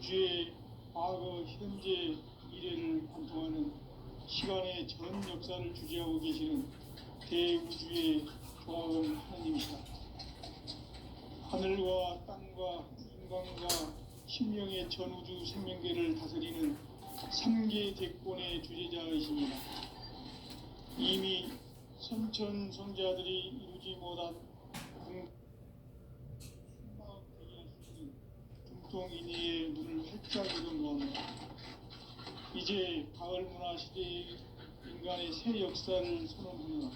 우주의 과거, 현재, 미래를 관통하는 시간의 전 역사를 주재하고 계시는 대우주의 조화원 하나님이시다. 하늘과 땅과 인간과 신명의 전우주 생명계를 다스리는 삼계 대권의 주재자이십니다. 이미 선천성자들이 이루지 못한 중통인의의 문을 활짝 열어놓았다. 이제 가을 문화 시대의 인간의 새 역사를 선언합니다.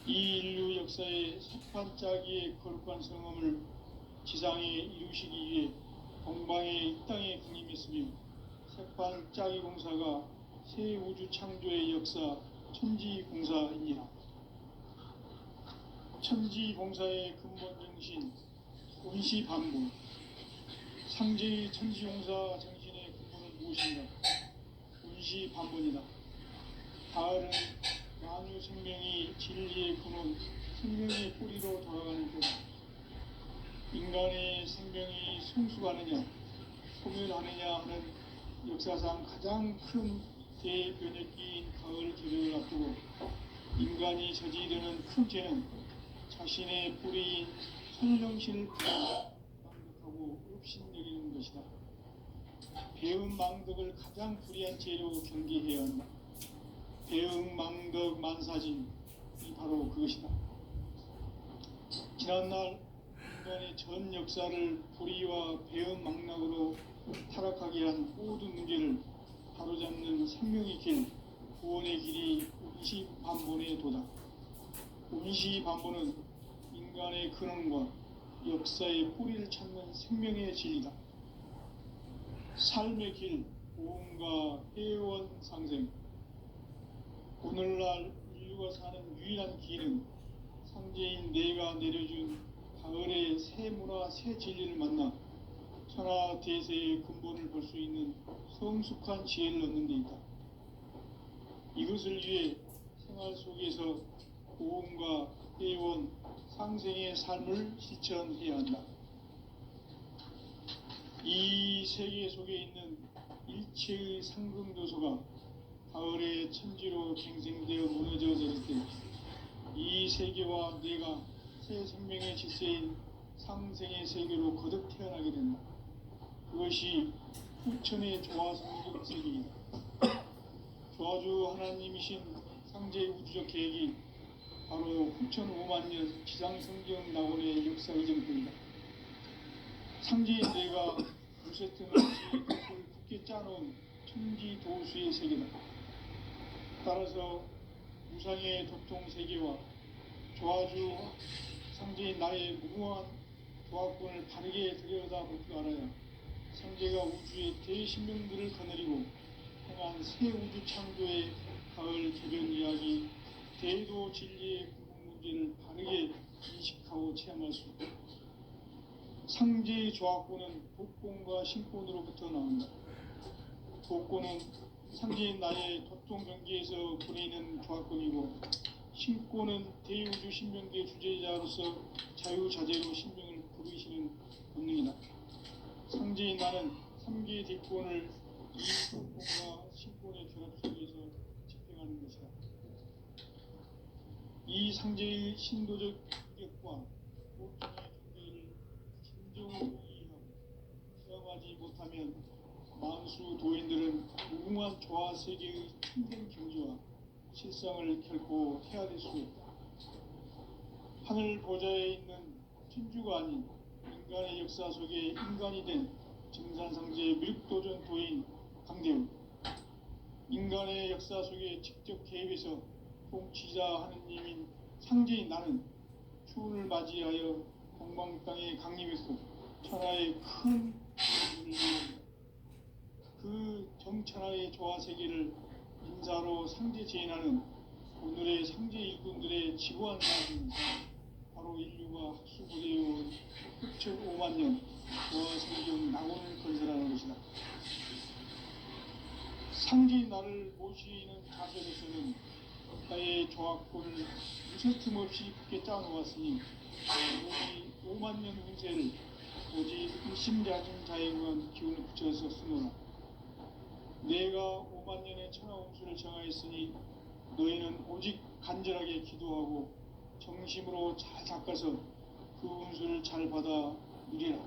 이 인류 역사의 세판짜기의 거룩한 성험을 지상에 이루시기 위해 동방의 이 땅에 군림했으며 세판짜기 공사가 새 우주 창조의 역사 천지공사입니다. 천지공사의 근본 정신 원시반복, 상제의 천지공사 정신의 근본은 무엇인가? 원시반복이다. 가을은 만유 생명이 진리의 근원, 생명의 뿌리로 돌아가는 때다. 인간의 생명이 성숙하느냐, 소멸하느냐 하는 역사상 가장 큰 대변혁기인 가을 개벽을 앞두고 인간이 저지르는 큰 죄는 자신의 뿌리인 선정신을 망덕하고 업신여기는 것이다. 배은 망덕을 가장 불의한 죄로 경계해야 한다. 배은 망덕 만사진이 바로 그것이다. 지난날 인간의 전 역사를 불의와 배은 망락으로 타락하게 한 모든 문제를 바로잡는 생명의 길, 구원의 길이 원시반본의 도다. 원시반본은 인간의 근원과 역사의 뿌리를 찾는 생명의 진리다. 삶의 길, 보험과 회원 상생. 오늘날 인류가 사는 유일한 길은 상제인 내가 내려준 가을의 새 문화, 새 진리를 만나 천하 대세의 근본을 볼 수 있는 성숙한 지혜를 얻는 데 있다. 이것을 위해 생활 속에서 보험과 회원, 상생의 삶을 실천해야 한다. 이 세계 속에 있는 일체의 상금도서가 가을의 천지로 갱생되어 무너져 내릴 때 이 세계와 내가 새 생명의 질서인 상생의 세계로 거듭 태어나게 된다. 그것이 후천의 조화성적 세계이다. 조화주 하나님이신 상제 우주적 계획이 바로 후천 5만년 지상성경 낙원의 역사 이정표이다. 상제인 내가 무쇠 틈 없이 그걸 굳게 짜놓은 천지도수의 세계다. 따라서 무상의 도통 세계와 조화주 상제인 나의 무궁한 조화권을 바르게 들여다볼 줄 알아야 상제가 우주의 대신명들을 거느리고 행한 새 우주 창조의 가을 개변 이야기, 대도 진리의 근본 문제를 바르게 인식하고 체험할 수 있다. 상제의 조화권은 복권과 신권으로부터 나온다. 복권은 상제인 나의 도통 경계에서 보내는 조화권이고, 신권은 대우주 신명계 주제자로서 자유자재로 신명을 부르시는 본능이다. 상제인 나는 3개의 대권을 이 복권과 신권의 결합 속에서 집행하는 것이다. 이 상제의 신도적 인격과 보통의 경계를 진정으로 이해하고 수용하지 못하면 만수 도인들은 무궁한 조화 세계의 참된 경지와 실상을 결코 헤아릴 수 없다. 하늘 보좌에 있는 천주가 아닌 인간의 역사 속에 인간이 된 증산상제 밀도전 도인 강대우, 인간의 역사 속에 직접 개입해서 통치자 하느님인 상제인 나는 추운을 맞이하여 동방 땅에 강림했고 천하의 큰 그 정천하의 조화 세계를 인사로 상제 제인하는 오늘의 상제 일꾼들의 지구한 사람은 바로 인류가 학수부대해온 후천 5만년 조화 성경 낙원을 건설하는 것이다. 상제인 나를 모시는 자세로서는 나의 조화권을 무쇠 틈 없이 굳게 짜놓았으니 우리 5만년 운세를 오직 일심자중 자애구한 기운을 붙여서 쓰노라. 내가 5만 년의 천하 운수를 정하였으니 너희는 오직 간절하게 기도하고 정심으로 잘 닦아서 그 운수를 잘 받아 누리라.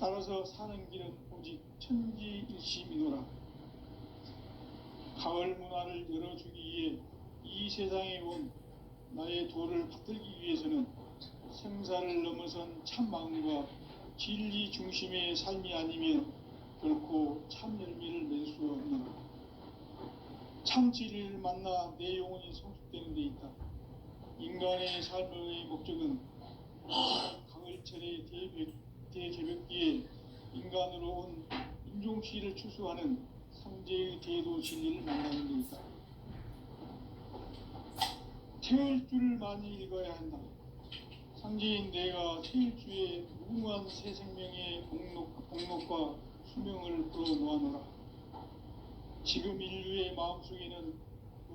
따라서 사는 길은 오직 천지일심이노라. 가을 문화를 열어주기 위해 이 세상에 온 나의 도를 받들기 위해서는 생사를 넘어선 참 마음과 진리 중심의 삶이 아니면 결코 참 열매를 맺을 수 없노라. 참 진리를 만나 내 영혼이 성숙되는 데 있다. 인간의 삶의 목적은 가을철의 대개벽기에 인간으로 온 인종시를 추수하는 상제의 대도 진리를 만나는 데 있다. 태일주를 많이 읽어야 한다. 상제인 내가 태일주에 무궁한 새 생명의 복록과 수명을 불어놓아노라. 지금 인류의 마음속에는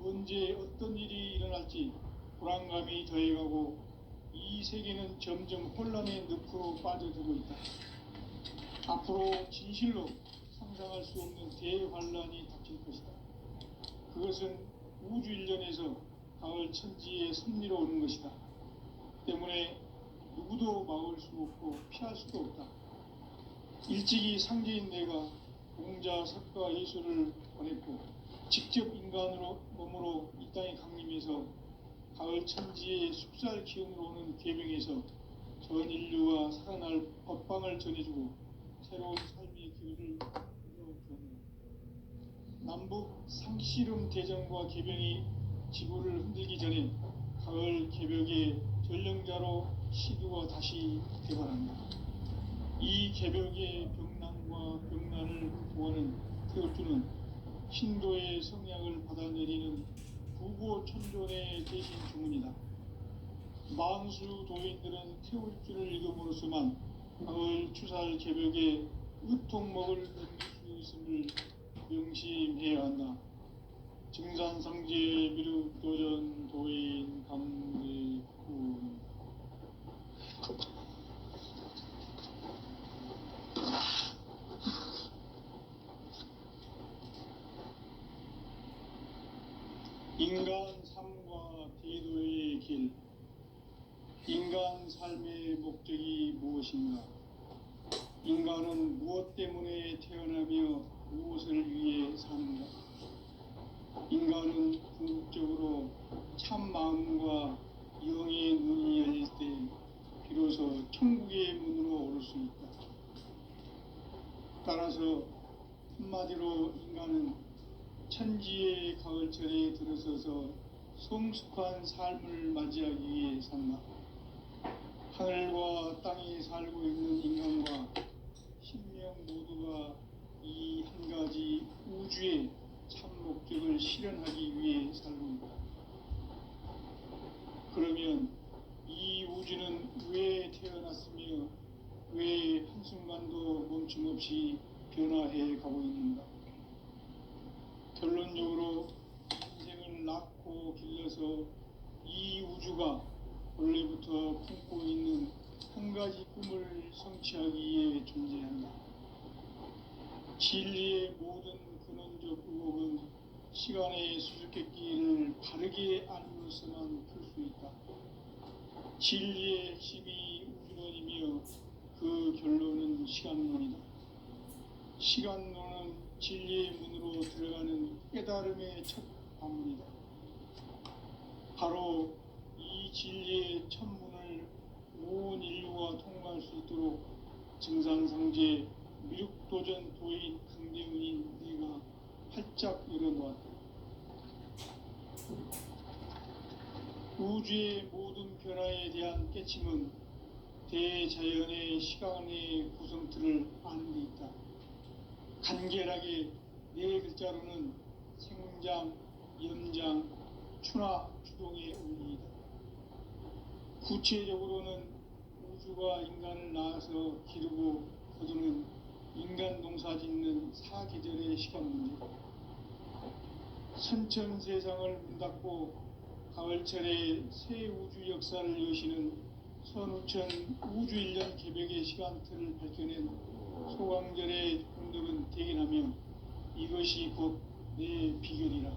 언제 어떤 일이 일어날지 불안감이 더해가고 이 세계는 점점 혼란의 늪으로 빠져들고 있다. 앞으로 진실로 상상할 수 없는 대환란이 닥칠 것이다. 그것은 우주 일련에서 가을 천지의 섭리로 오는 것이다. 때문에 누구도 막을 수 없고 피할 수도 없다. 일찍이 상제인 내가 공자, 석가, 예수를 보냈고 직접 인간으로 몸으로 이 땅에 강림해서 가을 천지의 숲살 기운으로 오는 계명에서 전 인류가 살아날 법방을 전해주고 새로운 삶의 기회를 열어주었다. 남북 상씨름 대전과 계병이 지구를 흔들기 전에 가을 개벽의 전령자로 시두가 다시 개발한다. 이 개벽의 병난과 병난을 구하는 태울주는 신도의 성향을 받아내리는 부고천존의 대신 주문이다. 만수 도인들은 태울주를 읽음으로써만 가을 추살 개벽에 으통먹을 넘길 수 있음을 명심해야 한다. 증산상제 미륵도전 도인 감대군. 인간 삶과 대도의 길. 인간 삶의 목적이 무엇인가? 인간은 무엇 때문에 태어나며 무엇을 위해 사는가? 인간은 궁극적으로 참 마음과 영의 눈이 열릴 때 비로소 천국의 문으로 오를 수 있다. 따라서 한마디로 인간은 천지의 가을철에 들어서서 성숙한 삶을 맞이하기 위해 산다. 하늘과 땅에 살고 있는 인간과 신명 모두가 이 한 가지 우주의 참 목적을 실현하기 위해 살고 있다. 그러면 이 우주는 왜 태어났으며 왜 한순간도 멈춤없이 변화해 가고 있는가? 결론적으로 인생을 낳고 길러서 이 우주가 원래부터 품고 있는 한 가지 꿈을 성취하기 위해 존재한다. 진리의 모든 근원적 의혹은 시간의 수수께끼를 바르게 알므로서만 풀 수 있다. 진리의 핵심이 우주론이며 그 결론은 시간론이다. 시간론은 진리의 문으로 들어가는 깨달음의 첫 관문이다. 바로 이 진리의 첫 문을 온 인류가 통과할 수 있도록 증산상제 미륵도전 도인 강대훈인 내가 활짝 열어놓았다. 우주의 모든 변화에 대한 깨침은 대자연의 시간의 구성틀을 아는 데 있다. 간결하게 네 글자로는 생장, 연장, 추나 추동의 원리이다. 구체적으로는 우주가 인간을 낳아서 기르고 거두는 인간 농사 짓는 사계절의 시간 문제. 선천 세상을 문 닫고 가을철에 새 우주 역사를 여시는 선우천 우주일년 개벽의 시간틀을 밝혀낸 소강절의 공덕은 대견하며 이것이 곧 내 비결이라.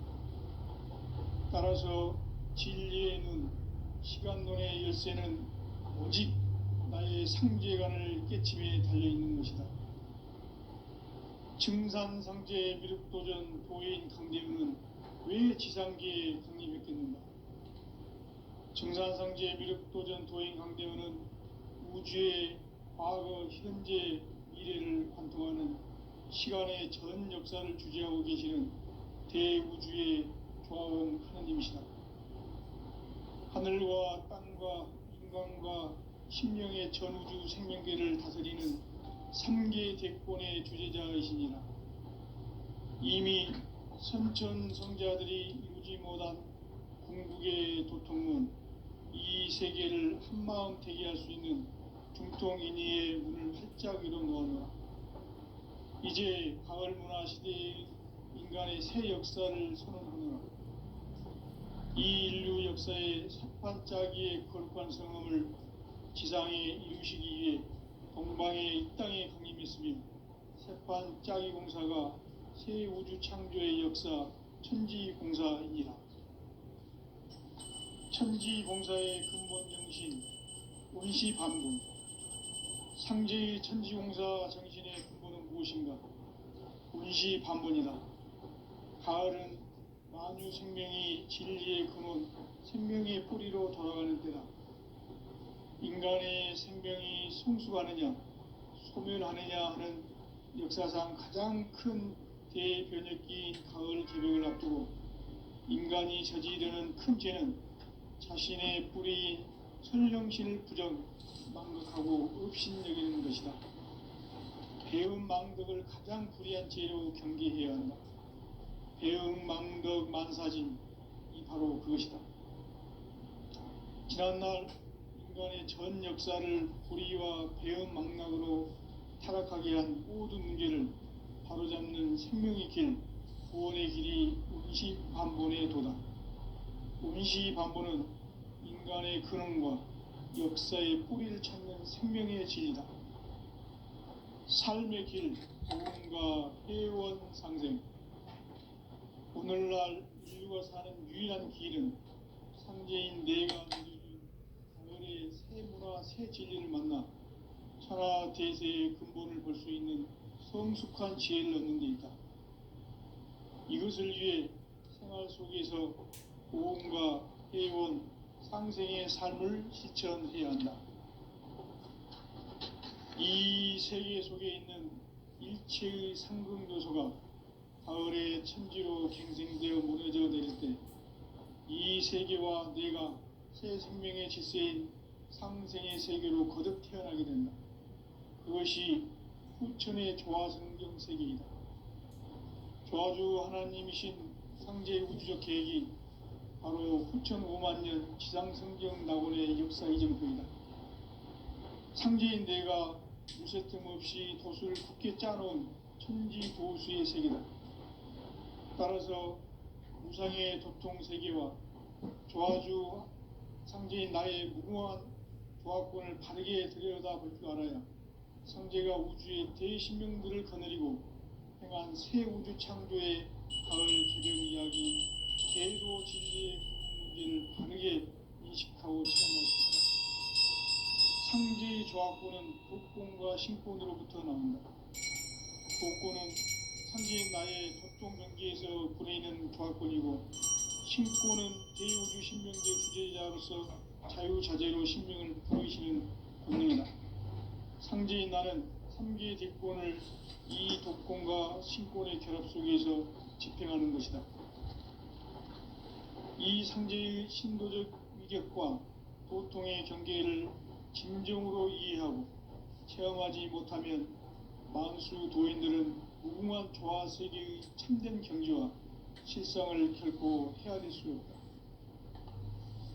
따라서 진리의 눈, 시간론의 열쇠는 오직 나의 상제관을 깨침에 달려있는 것이다. 증산상제 미륵도전 도인 강대우는 왜 지상계에 강림했겠는가? 증산상제 미륵도전 도인 강대우는 우주의 과거, 현재, 미래를 관통하는 시간의 전 역사를 주재하고 계시는 대우주의 조화원 하나님이시다. 하늘과 땅과 인간과 심령의 전우주 생명계를 다스리는 3계 대권의 주재자이시니라. 이미 선천성자들이 이루지 못한 궁극의 도통은 이 세계를 한마음 되게 할 수 있는 중통인의의 문을 활짝 열어놓았노라. 이제 가을 문화 시대의 인간의 새 역사를 선언하노라. 이 인류 역사의 새판짜기의 거룩한 성음을 지상에 이루시기 위해 동방의 이 땅에 강림했으며 새판짜기 공사가 새 우주 창조의 역사 천지공사이니라. 천지공사의 근본 정신 원시반분. 상제의 천지공사 정신의 근본은 무엇인가? 원시반분이다. 가을은 만유 생명이 진리의 근원, 생명의 뿌리로 돌아가는 때다. 인간의 생명이 성숙하느냐, 소멸하느냐 하는 역사상 가장 큰 대변혁기인 가을 개벽을 앞두고 인간이 저지르는 큰 죄는 자신의 뿌리인 설령신을 부정, 망극하고 업신여기는 것이다. 배음 망덕을 가장 불의한 죄로 경계해야 한다. 배음 망덕 만사진이 바로 그것이다. 지난날 인간의 전 역사를 불의와 배음 망락으로 타락하게 한 모든 문제를 바로잡는 생명의 길, 구원의 길이 원시반본의 도다. 원시반본은 인간의 근원과 역사의 뿌리를 찾는 생명의 진리다. 삶의 길, 도움과 회원 상생. 오늘날 인류가 사는 유일한 길은 상제인 내가 내려준 가을의 새 문화, 새 진리를 만나 천하 대세의 근본을 볼 수 있는 성숙한 지혜를 얻는 데 있다. 이것을 위해 생활 속에서 보험과 회원, 상생의 삶을 실천해야 한다. 이 세계 속에 있는 일체의 상승요소가 가을의 천지로 갱생되어 무너져 내릴 때 이 세계와 내가 새 생명의 질서인 상생의 세계로 거듭 태어나게 된다. 그것이 후천의 조화성경 세계이다. 조화주 하나님이신 상제의 우주적 계획이 바로 후천 5만 년 지상성경 낙원의 역사 이정표이다. 상제인 내가 무쇠틈 없이 도수를 굳게 짜놓은 천지 도수의 세계다. 따라서 무상의 도통 세계와 조화주 상제인 나의 무궁한 조화권을 바르게 들여다볼 줄 알아야 상제가 우주의 대신명들을 거느리고 행한 새 우주 창조의 가을 개벽 이야기, 계도 진리의 궁극 문제를 바르게 인식하고 체험할 수 있다. 상제의 조화권은 독권과 신권으로부터 나온다. 독권은 상제인 나의 도통 경계에서 부내있는 조화권이고, 신권은 대우주 신명계 주제자로서 자유자재로 신명을 부르시는 권능이다. 상제인 나는 3계 대권을 이 독권과 신권의 결합 속에서 집행하는 것이다. 이 상제의 신도적 위격과 도통의 경계를 진정으로 이해하고 체험하지 못하면 만수 도인들은 무궁한 조화 세계의 참된 경지와 실상을 결코 헤아릴 수 없다.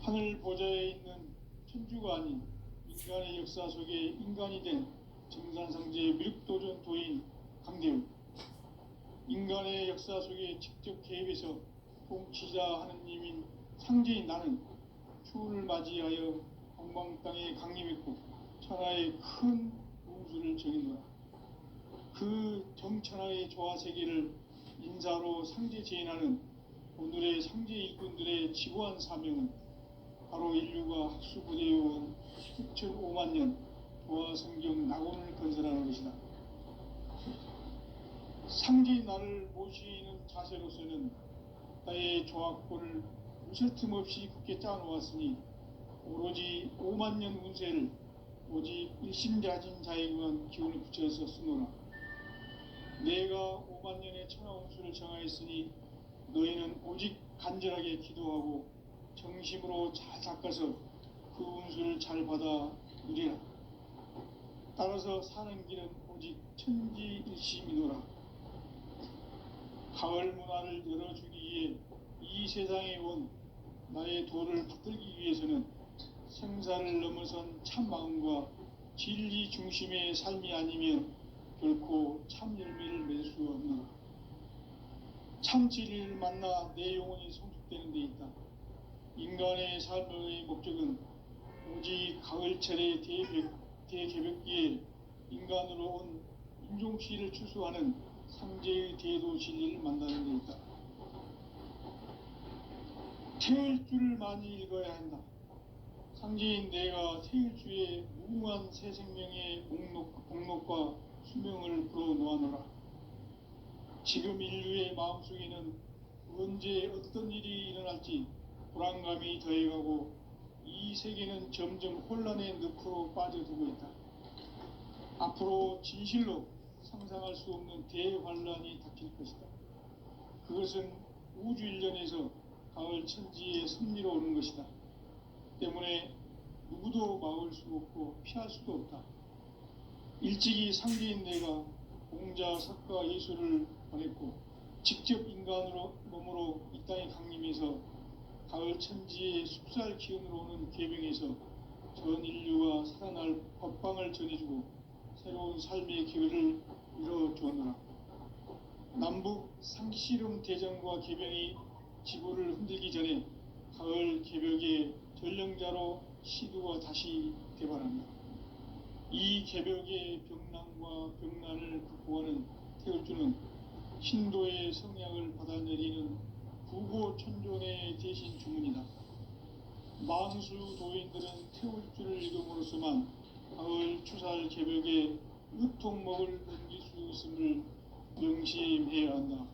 하늘 보좌에 있는 천주가 아닌 인간의 역사 속에 인간이 된 증산상제 미륵도전 도인 강대우. 인간의 역사 속에 직접 개입해서 통치자 하느님인 상제인 나는 추운을 맞이하여 동방 땅에 강림했고 천하의 큰 운수를 정해놓아 그 정천하의 조화세계를 인사로 상제재현하는 오늘의 상제 일꾼들의 지구한 사명은 바로 인류가 학수고대해온 6,5만 년 조화성경 낙원을 건설하는 것이다. 상제의 나를 모시는 자세로서는 나의 조합권을 무쇠 틈 없이 굳게 짜놓았으니 오로지 5만 년 운세를 오직 일심자진 자에게만 기운을 붙여서 쓰노라. 내가 5만 년의 천하 운수를 정하였으니 너희는 오직 간절하게 기도하고 정심으로 잘 닦아서 그 운수를 잘 받아 누리라. 따라서 사는 길은 오직 천지일심이노라. 가을 문화를 열어주기 위해 이 세상에 온 나의 도를 붙들기 위해서는 생사를 넘어선 참 마음과 진리 중심의 삶이 아니면 결코 참 열매를 맺을 수 없노라. 참 진리를 만나 내 영혼이 성숙되는 데 있다. 인간의 삶의 목적은 오직 가을철의 대개벽기에 인간으로 온 인종시를 추수하는 상제의 대도 진리를 만나는 데 있다. 태일주를 많이 읽어야 한다. 상제인 내가 태일주의 무궁한 새 생명의 복록과 수명을 불어놓아노라. 지금 인류의 마음속에는 언제 어떤 일이 일어날지 불안감이 더해가고 이 세계는 점점 혼란의 늪으로 빠져들고 있다. 앞으로 진실로 상상할 수 없는 대환란이 닥칠 것이다. 그것은 우주 일련에서 가을 천지의 섭리로 오는 것이다. 때문에 누구도 막을 수 없고 피할 수도 없다. 일찍이 상제인 내가 공자, 석가, 예수를 보냈고 직접 인간으로 몸으로 이 땅에 강림해서 가을 천지의 숲살 기운으로 오는 계명에서 전 인류가 살아날 법방을 전해주고 새로운 삶의 기회를 이뤄주었노라. 남북 상씨름 대전과 계명이 지구를 흔들기 전에 가을 개벽의 전령자로 시두가 다시 개발한다. 이 개벽의 병난과 병난을 극복하는 태울주는 신도의 성약을 받아내리는 구고천존의 대신 주문이다. 만수 도인들은 태울주를 읽음으로써만 가을 추살 개벽에 으통목을 넘길 수 있음을 명심해야 한다.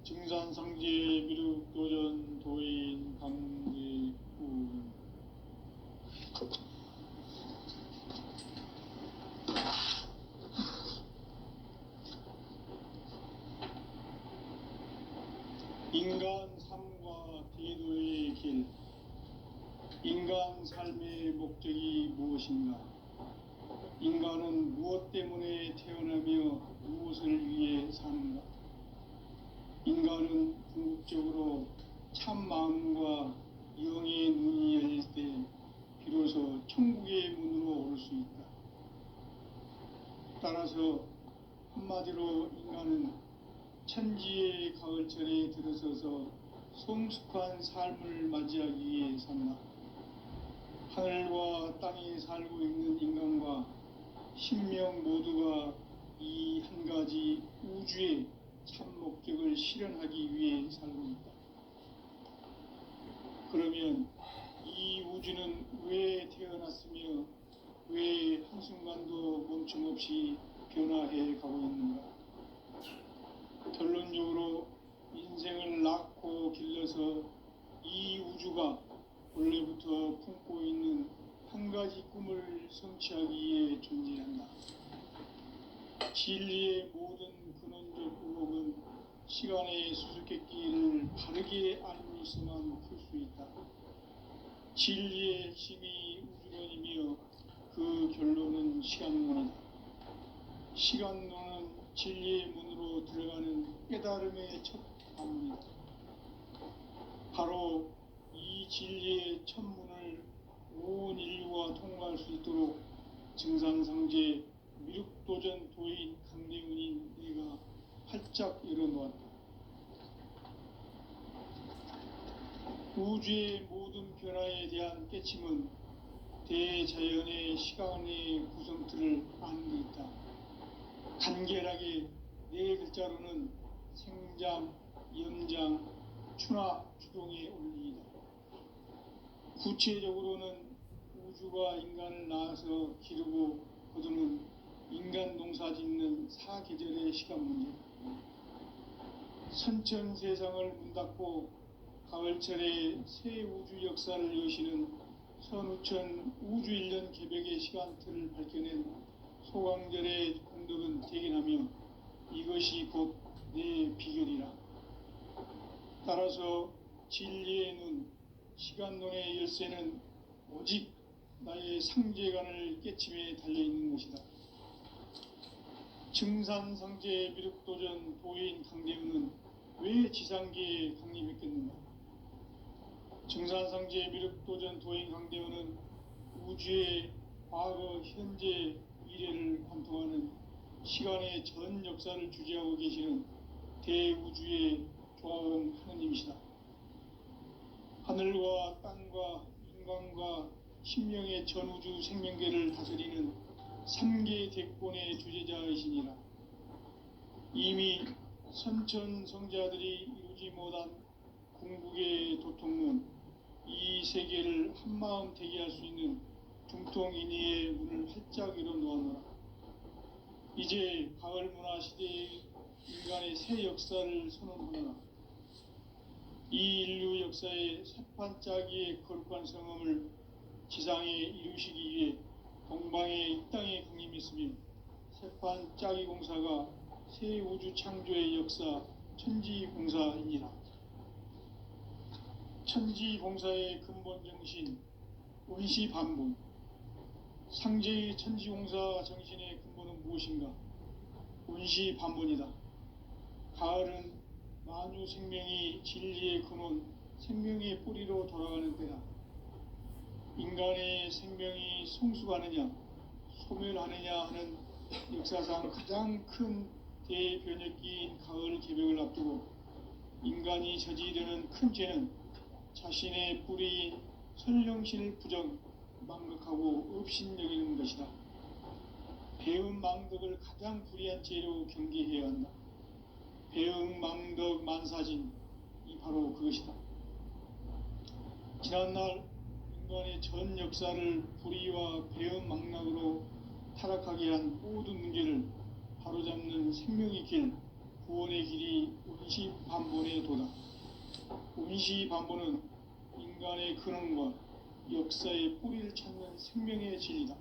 증산상제 미륵도전 도인 강제군. 인간 삶과 대도의 길. 인간 삶의 목적이 무엇인가? 인간은 무엇 때문에 태어나며 무엇을 위해 사는가? 인간은 궁극적으로 참 마음과 영의 눈이 열릴 때 비로소 천국의 문으로 오를 수 있다. 따라서 한마디로 인간은 천지의 가을철에 들어서서 성숙한 삶을 맞이하기 위해 산다. 하늘과 땅에 살고 있는 인간과 신명 모두가 이 한 가지 우주의 참 목적을 실현하기 위해 살고 있다. 그러면 이 우주는 왜 태어났으며 왜 한순간도 멈춤없이 변화해 가고 있는가? 결론적으로 인생을 낳고 길러서 이 우주가 원래부터 품고 있는 한 가지 꿈을 성취하기 위해 존재한다. 진리의 모든 근원적 의혹은 시간의 수수께끼를 바르게 알고 있어만 풀 수 있다. 진리의 핵심이 우주론이며 그 결론은 시간론이다. 시간론은 진리의 문으로 들어가는 깨달음의 첫 관문이다. 바로 이 진리의 첫 문을 온 인류가 통과할 수 있도록 증산상제 미륵도전 도인 강대훈인 내가 활짝 열어놓았다. 우주의 모든 변화에 대한 깨침은 대자연의 시간의 구성틀을 아는 데 있다. 간결하게 네 글자로는 생장, 연장, 추나 추동의 원리이다. 구체적으로는 우주가 인간을 낳아서 기르고 거두는 인간 농사 짓는 사계절의 시간 문제, 선천 세상을 문 닫고 가을철에 새 우주 역사를 여시는 선우천 우주 1년 개벽의 시간틀을 밝혀낸 소강절의 공덕은 대견하며 이것이 곧 내 비결이라. 따라서 진리의 눈, 시간론의 열쇠는 오직 나의 상제관을 깨침에 달려있는 것이다. 증산상제 미륵도전 도인 강대우는 왜 지상계에 강림했겠는가? 증산상제 미륵도전 도인 강대우는 우주의 과거, 현재, 미래를 관통하는 시간의 전 역사를 주재하고 계시는 대우주의 조화원 하느님이시다. 하늘과 땅과 인간과 신명의 전우주 생명계를 다스리는 3계 대권의 주재자이시니라. 이미 선천성자들이 이루지 못한 궁극의 도통문, 이 세계를 한마음 대기할 수 있는 중통인의의 문을 활짝 열어 놓았노라. 이제 가을 문화 시대의 인간의 새 역사를 선언하노라. 이 인류 역사의 새판짜기의 거룩한 성음을 지상에 이루시기 위해 동방의 이 땅에 강림했으며 새판짜기 공사가 새 우주 창조의 역사 천지공사이니라. 천지공사의 근본 정신 원시반본, 상제의 천지공사 정신의 근본은 무엇인가? 원시반본이다. 가을은 만유 생명이 진리의 근원, 생명의 뿌리로 돌아가는 때다. 인간의 생명이 성숙하느냐, 소멸하느냐 하는 역사상 가장 큰 대변혁기인 가을 개벽을 앞두고 인간이 저지르는 큰 죄는 자신의 뿌리인 선령신을 부정, 망극하고 업신여기는 것이다. 배은 망덕을 가장 불의한 죄로 경계해야 한다. 배응 망덕 만사진, 이 바로 그것이다. 지난날 인간의 전 역사를 불의와 배응 망락으로 타락하게 한 모든 문제를 바로잡는 생명의 길, 구원의 길이 원시반본의 도다. 원시반본은 인간의 근원과 역사의 뿌리를 찾는 생명의 진리다.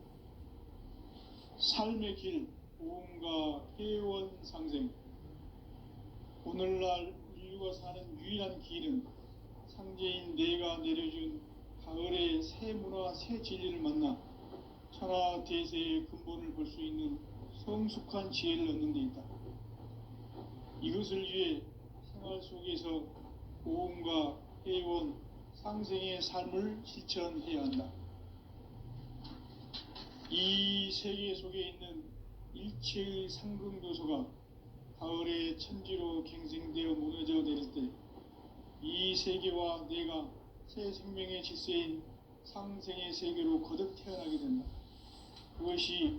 삶의 길, 보험과 회원상생. 오늘날 인류가 사는 유일한 길은 상제인 내가 내려준 가을의 새 문화, 새 진리를 만나 천하 대세의 근본을 볼 수 있는 성숙한 지혜를 얻는 데 있다. 이것을 위해 생활 속에서 보험과 회원, 상생의 삶을 실천해야 한다. 이 세계 속에 있는 일체의 상금교소가 가을의 천지로 갱생되어 무너져 내릴 때 이 세계와 내가 새 생명의 질서인 상생의 세계로 거듭 태어나게 된다. 그것이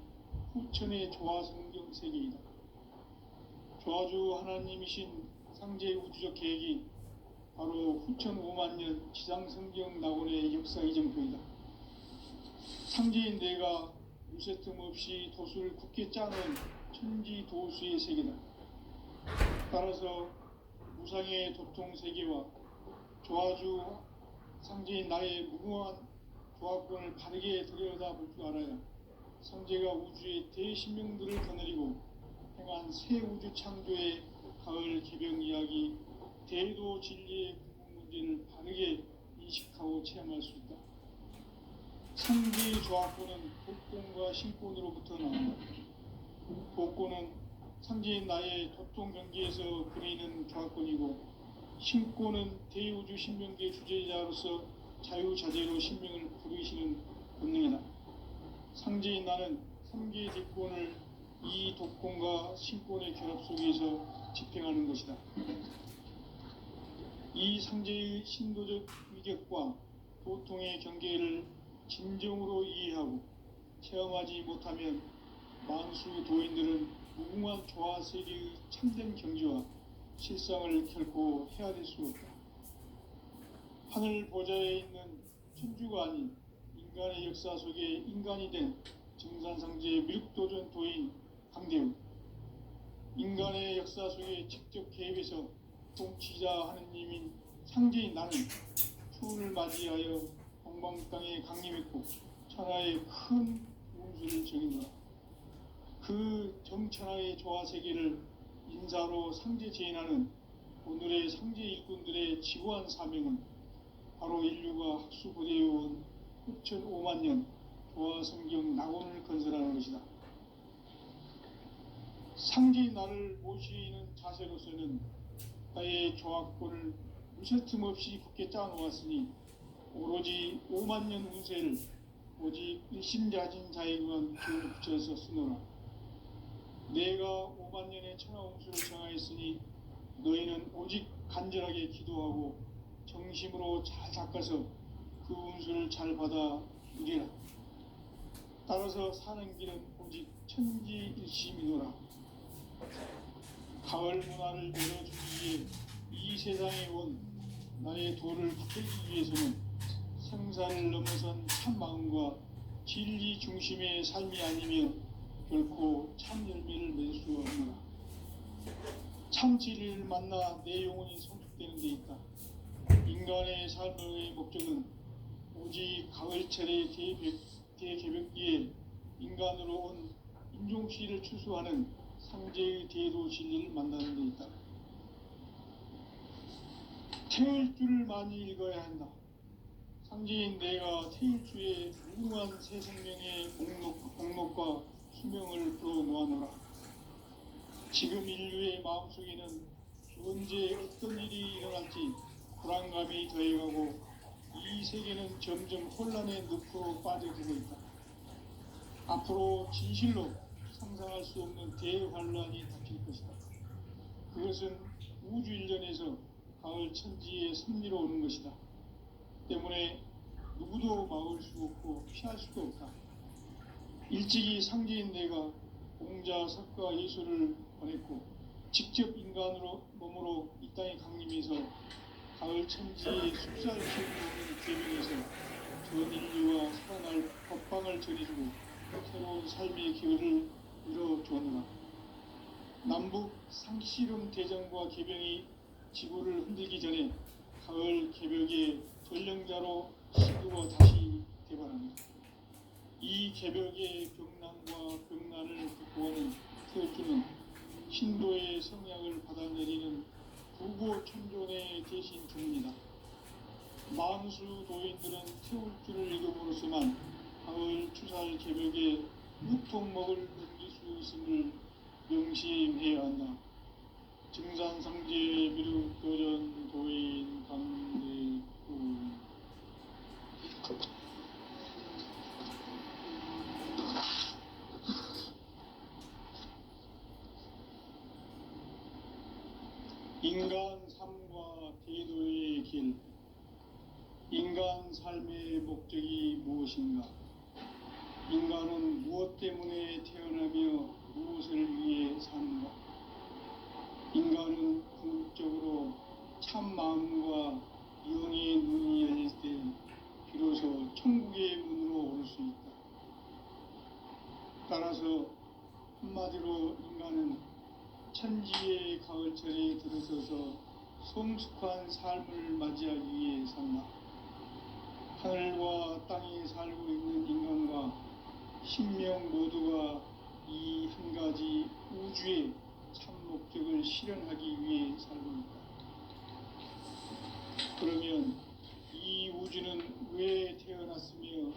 후천의 조화성경 세계이다. 조화주 하나님이신 상제의 우주적 계획이 바로 후천 5만 년 지상성경 낙원의 역사 이정표이다. 상제인 내가 무쇠틈 없이 도수를 굳게 짜놓은 천지도수의 세계다. 따라서 무상의 도통 세계와 조화주 상제인 나의 무궁한 조화권을 바르게 들여다볼 줄 알아야 상제가 우주의 대신명들을 거느리고 행한 새 우주 창조의 가을 개벽 이야기, 대도 진리의 궁극 문제를 바르게 인식하고 체험할 수 있다. 상제의 조화권은 복권과 신권으로부터 나온다. 복권은 상제인 나의 도통 경계에서 그리는 조화권이고, 신권은 대우주 신명계 주제자로서 자유자재로 신명을 부르시는 본능이다. 상제인 나는 3개의 대권을 이 독권과 신권의 결합 속에서 집행하는 것이다. 이 상제의 신도적 위격과 도통의 경계를 진정으로 이해하고 체험하지 못하면 만수 도인들은 무궁한 조화 세계의 참된 경지와 실상을 결코 헤아릴 수 없다. 하늘 보좌에 있는 천주가 아닌 인간의 역사 속에 인간이 된 정산상제의 미륵도전 도인 강대우, 인간의 역사 속에 직접 개입해서 통치자 하느님인 상제인 나는 추운을 맞이하여 동방땅에 강림했고 천하의 큰 운수를 정인다. 그 정천하의 조화세계를 인사로 상제 제인하는 오늘의 상제 일꾼들의 지구한 사명은 바로 인류가 학수고대해온 흡천 5만 년 조화성경 낙원을 건설하는 것이다. 상제인 나를 모시는 자세로서는 나의 조화권을 무쇠틈 없이 굳게 짜놓았으니 오로지 5만 년 운세를 오직 일심자진 자에게만 기운을 붙여서 쓰노라. 내가 5만 년의 천하 운수를 정하였으니 너희는 오직 간절하게 기도하고 정심으로 잘 닦아서 그 운수를 잘 받아 누리라. 따라서 사는 길은 오직 천지일심이노라. 가을 문화를 열어주기 위해 이 세상에 온 나의 도를 붙들기 위해서는 생사를 넘어선 참 마음과 진리 중심의 삶이 아니면 결코 참 열매를 맺을 수 없노라. 참 진리를 만나 내 영혼이 성숙되는 데 있다. 인간의 삶의 목적은 오직 가을철의 대개벽기에 인간으로 온 인종씨를 추수하는 상제의 대도 진리를 만나는 데 있다. 태일주를 많이 읽어야 한다. 상제인 내가 태일주의 무궁한 새 생명의 목록과 수명을 풀어놓아노라. 지금 인류의 마음속에는 언제 어떤 일이 일어날지 불안감이 더해가고 이 세계는 점점 혼란의 늪으로 빠져들고 있다. 앞으로 진실로 상상할 수 없는 대환란이 닥칠 것이다. 그것은 우주 일전에서 가을 천지의 섭리로 오는 것이다. 때문에 누구도 막을 수 없고 피할 수도 없다. 일찍이 상제인 내가 공자, 석가, 예수를 보냈고 직접 인간으로 몸으로 이 땅에 강림해서 가을 천지의 숲살 키우는 계명에서 전 인류와 살아날 법방을 전해주고 새로운 삶의 기회를 이뤄주었노라. 남북 상씨름 대전과 개병이 지구를 흔들기 전에 가을 개벽의 전령자로 시두어 다시 개발합니다. 이 개벽의 병난과 병난을 극복하는 태울주는 신도의 성향을 받아내리는 부고 천존의 대신 주문이다. 만수 도인들은 태울주를 읽음으로써만 가을 추살 개벽에 육통목을 넘길 수 있음을 명심해야 한다. 증산상제 미륵도전 도인 강대우. 인간 삶과 대도의 길. 인간 삶의 목적이 무엇인가? 인간은 무엇 때문에 태어나며 무엇을 위해 사는가? 인간은 궁극적으로 참 마음과 영의 눈이 열릴 때 비로소 천국의 문으로 올 수 있다. 따라서 한마디로 인간은 천지의 가을철에 들어서서 성숙한 삶을 맞이하기 위해 산다. 하늘과 땅에 살고 있는 인간과 신명 모두가 이 한 가지 우주의 참 목적을 실현하기 위해 살고 있다. 그러면 이 우주는 왜 태어났으며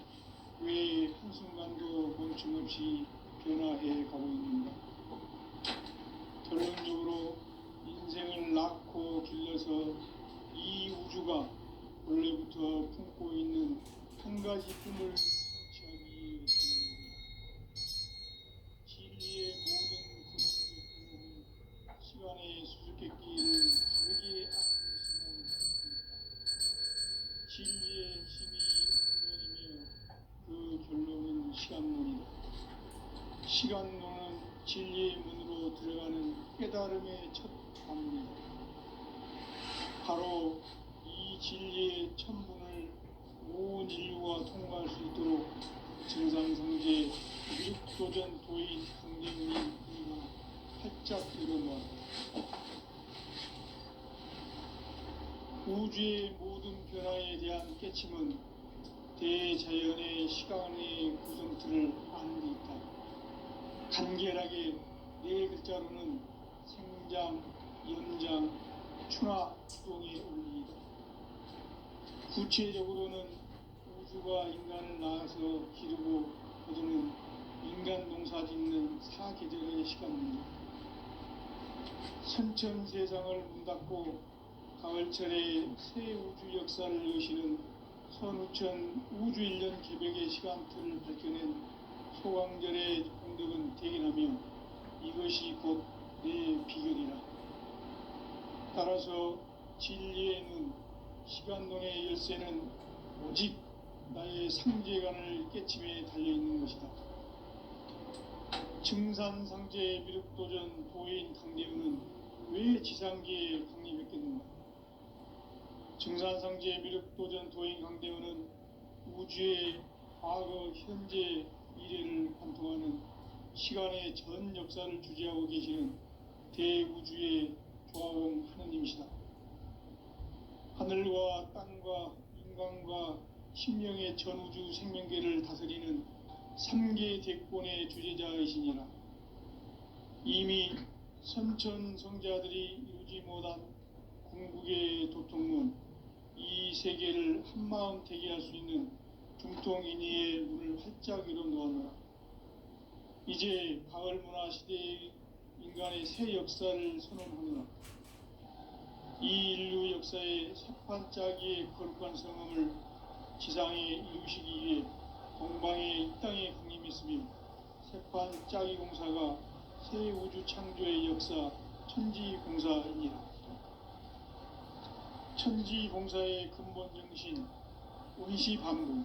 왜 한순간도 멈춤없이 변화해 가고 있는가? 결론적으로 인생을 낳고 길러서 이 우주가 원래부터 품고 있는 한 가지 꿈을 성취하기 위해서입니다. 진리의 모든 근원적 궁극은 시간의 수수께끼를 다르게 아는 것이만 있습니다. 진리의 힘이 근원이며 시간론은 진리의 문으로 들어가는 깨달음의 첫 단문이다. 바로 이 진리의 첫 문을 온 인류가 통과할 수 있도록 증산성제 미륵도전 도인 강림님과 활짝 일어나왔다. 우주의 모든 변화에 대한 깨침은 대자연의 시간의 구성틀을 아는 데 있다. 간결하게 네 글자로는 생장, 연장, 충화, 이동의 원리이다. 구체적으로는 우주가 인간을 낳아서 기르고 거두는 인간 농사 짓는 사계절의 시간입니다. 선천 세상을 문 닫고 가을철에 새 우주 역사를 여시는 선우천 우주 1년 개벽의 시간틀을 밝혀낸 소강절의 공덕은 대견하며 이것이 곧 내 비결이라. 따라서 진리의 눈, 시간론의 열쇠는 오직 나의 상제관을 깨침에 달려있는 것이다. 증산상제 미륵도전 도인 강대우는 왜 지상계에 강림했겠는가? 증산상제 미륵도전 도인 강대우는 우주의 과거, 현재, 미래를 관통하는 시간의 전 역사를 주재하고 계시는 대우주의 조화공 하느님이시다. 하늘과 땅과 인간과 신명의 전우주 생명계를 다스리는 3계 대권의 주재자이시니라. 이미 선천 성자들이 이루지 못한 궁극의 도통문, 이 세계를 한마음 되게 할 수 있는 중통인의의 문을 활짝 열어놓았노라. 이제 가을 문화 시대의 인간의 새 역사를 선언하노라. 이 인류 역사의 새판짜기의 거룩한 성함을 지상에 이루시기 위해 동방의 이 땅에 강림했으며 새판짜기 공사가 새 우주 창조의 역사 천지봉사이니라. 천지봉사의 근본 정신 운시반부.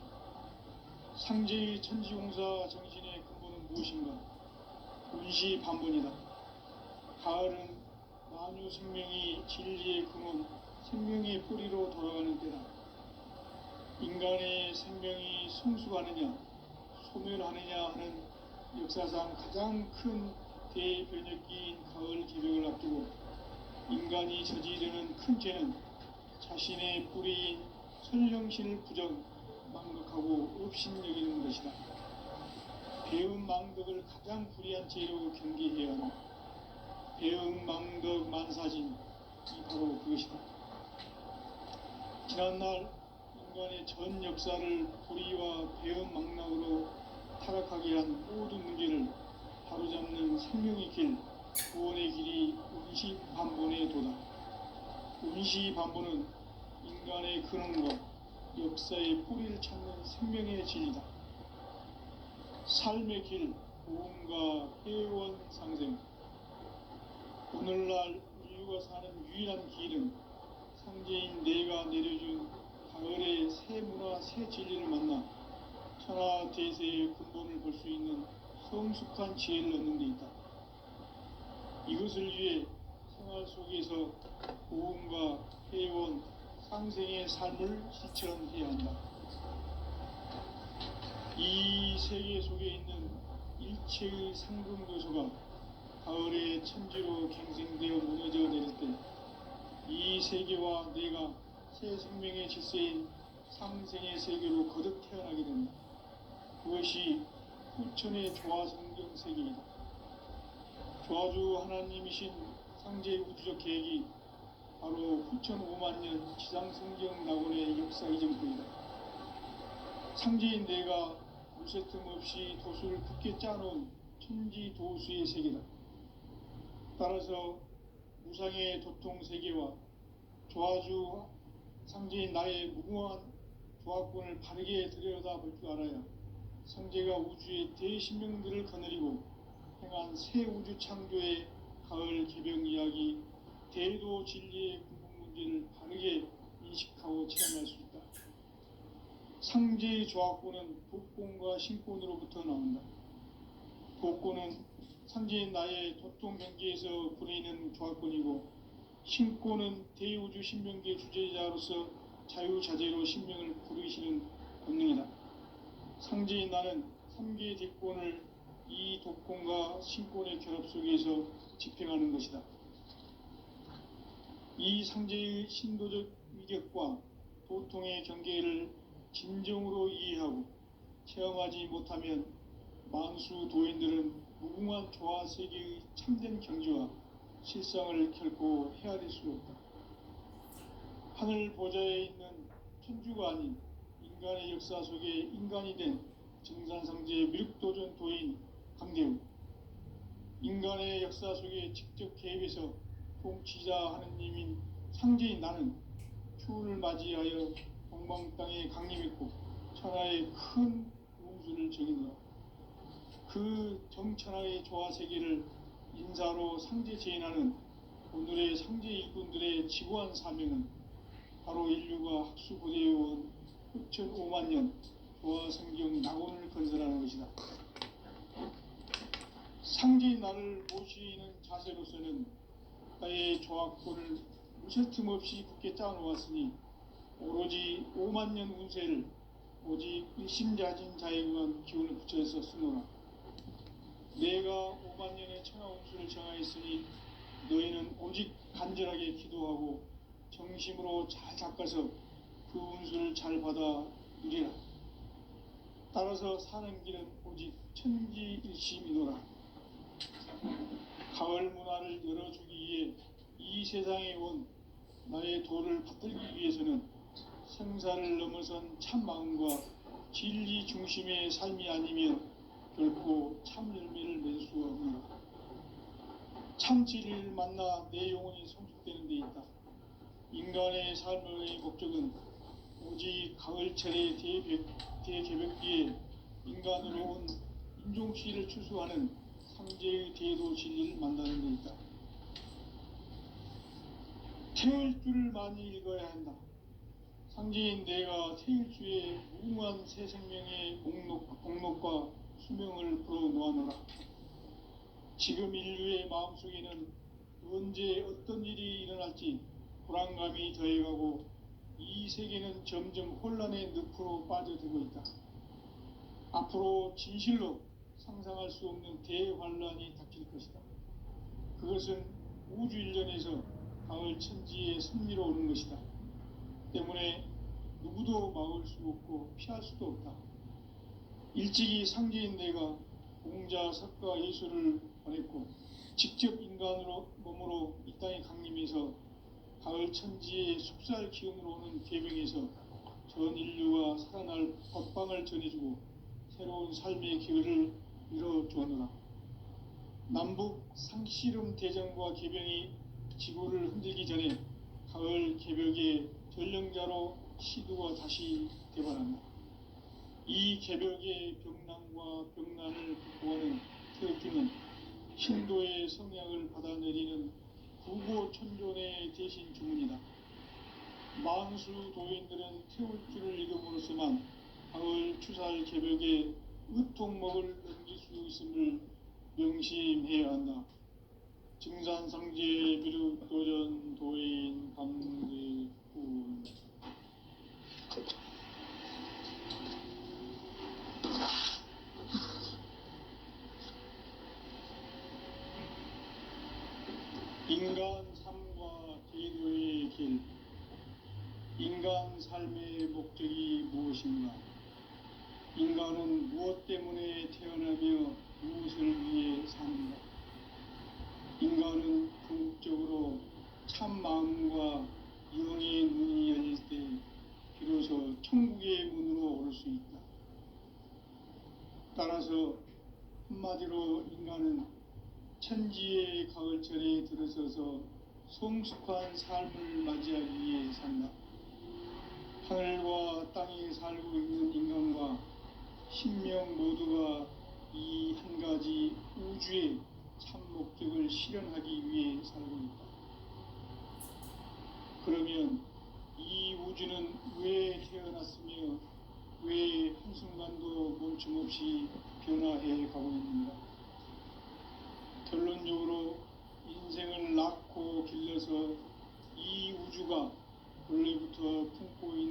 상제의 천지공사 정신의 근본은 무엇인가? 운시반본이다. 가을은 만유 생명이 진리의 근원, 생명의 뿌리로 돌아가는 때다. 인간의 생명이 성숙하느냐, 소멸하느냐 하는 역사상 가장 큰 대변혁기인 가을 개벽을 앞두고 인간이 저지르는 큰 죄는 자신의 뿌리인 설령신을 부정, 망덕하고 업신여기는 것이다. 배음 망덕을 가장 불의한 죄로 경계해야 하는 배음 망덕 만사진이 바로 그것이다. 지난날 인간의 전 역사를 불의와 배음 망락으로 타락하게 한 모든 문제를 바로잡는 생명의 길, 구원의 길이 운시반본의 도다. 운시반본은 인간의 근원과 역사의 뿌리를 찾는 생명의 진리다. 삶의 길, 보험과 회원 상생. 오늘날 인류가 사는 유일한 길은 상제인 내가 내려준 가을의 새 문화, 새 진리를 만나 천하 대세의 근본을 볼 수 있는 성숙한 지혜를 얻는 데 있다. 이것을 위해 생활 속에서 보험과 회원, 상생의 삶을 실천해야 한다. 이 세계 속에 있는 일체의 상금 요소가 가을의 천지로 갱생되어 무너져 내릴 때 이 세계와 내가 새 생명의 질서인 상생의 세계로 거듭 태어나게 된다. 그것이 후천의 조화성경 세계이다. 조화주 하나님이신 상제 우주적 계획이 바로 후천 5만년 지상성경 낙원의 역사 이전부이다. 상제인 내가 무쇠 틈 없이 도수를 굳게 짜놓은 천지 도수의 세계다. 따라서 무상의 도통 세계와 조화주 상제인 나의 무궁한 조화권을 바르게 들여다볼 줄 알아야 상제가 우주의 대신명들을 거느리고 행한 새 우주 창조의 가을 개벽 이야기, 대도 진리의 궁극 문제를 바르게 인식하고 체험할 수 있다. 상제의 조화권은 복권과 신권으로부터 나온다. 복고는 상제인 나의 도통 경계에서 부르이는 조합권이고, 신고는 대우주 신명기의 주제자로서 자유자재로 신명을 부르시는 권능이다. 상제인 나는 3개의 대권을 이 독권과 신권의 결합 속에서 집행하는 것이다. 이 상제의 신도적 위격과 도통의 경계를 진정으로 이해하고 체험하지 못하면 만수 도인들은 무궁한 조화 세계의 참된 경지와 실상을 결코 헤아릴 수 없다. 하늘 보좌에 있는 천주가 아닌 인간의 역사 속에 인간이 된 증산상제 미륵도전 도인 강대우, 인간의 역사 속에 직접 개입해서 통치자 하느님인 상제인 나는 추운을 맞이하여 동방 땅에 강림했고 천하의 큰 우주를 정의노라. 그 정천하의 조화 세계를 인사로 상제 제인하는 오늘의 상제 일꾼들의 지구한 사명은 바로 인류가 학수고대에 온 흑천 5만 년 조화 성경 낙원을 건설하는 것이다. 상제인 나를 모시는 자세로서는 나의 조합권을 무쇠틈 없이 굳게 짜놓았으니 오로지 5만 년 운세를 오직 일심자진 자에게만 기운을 붙여서 쓰노라. 내가 5만 년의 천하 운수를 정하였으니 너희는 오직 간절하게 기도하고 정심으로 잘 닦아서 그 운수를 잘 받아 누리라. 따라서 사는 길은 오직 천지일심이노라. 가을 문화를 열어주기 위해 이 세상에 온 나의 도를 받들기 위해서는 생사를 넘어선 참 마음과 진리 중심의 삶이 아니면 결코 참 열매를 맺을 수가 없노라. 참 진리를 만나 내 영혼이 성숙되는 데 있다. 인간의 삶의 목적은 오직 가을철의 대개벽기에 인간으로 온 인종시를 추수하는 상제의 대도 진리를 만나는 데 있다. 태일주를 많이 읽어야 한다. 상제인 내가 태일주의 무궁한 새 생명의 목록과 수명을 풀어놓아노라. 지금 인류의 마음속에는 언제 어떤 일이 일어날지 불안감이 더해가고 이 세계는 점점 혼란의 늪으로 빠져들고 있다. 앞으로 진실로 상상할 수 없는 대환란이 닥칠 것이다. 그것은 우주 일련에서 가을 천지의 섭리로 오는 것이다. 때문에 누구도 막을 수 없고 피할 수도 없다. 일찍이 상제인 내가 공자, 석가, 예수를 보냈고 직접 인간으로 몸으로 이 땅에 강림해서 가을 천지의 숙살 기운으로 오는 계명에서 전 인류가 살아날 법방을 전해주고 새로운 삶의 기회를 이뤄주었노라. 남북 상씨름 대전과 개병이 지구를 흔들기 전에 가을 개벽의 전령자로 시두가 다시 대발한다. 이 개벽의 병난과 병난을 극복하는 태극기는 신도의 성향을 받아내리는 구고천존의 대신 주문이다. 만수 도인들은 태울주를 읽음으로써만 가을 추살 개벽에 의통목을 넘길 수 있음을 명심해야 한다. 증산상제 미륵도전 도인 강대군. 인간 삶과 제도의 길. 인간 삶의 목적이 무엇인가? 인간은 무엇 때문에 태어나며 무엇을 위해 삽니다. 인간은 궁극적으로 참 마음과 영의 눈이 열릴 때 비로소 천국의 문으로 올 수 있다. 따라서 한마디로 인간은 천지의 가을철에 들어서서 성숙한 삶을 맞이하기 위해 산다. 하늘과 땅에 살고 있는 인간과 신명 모두가 이 한 가지 우주의 참 목적을 실현하기 위해 살고 있다. 그러면 이 우주는 왜 태어났으며 왜 한순간도 멈춤없이 변화해 가고 있는가? 결론적으로 인생을 낳고 길러서 이 우주가 원래부터 품고 있는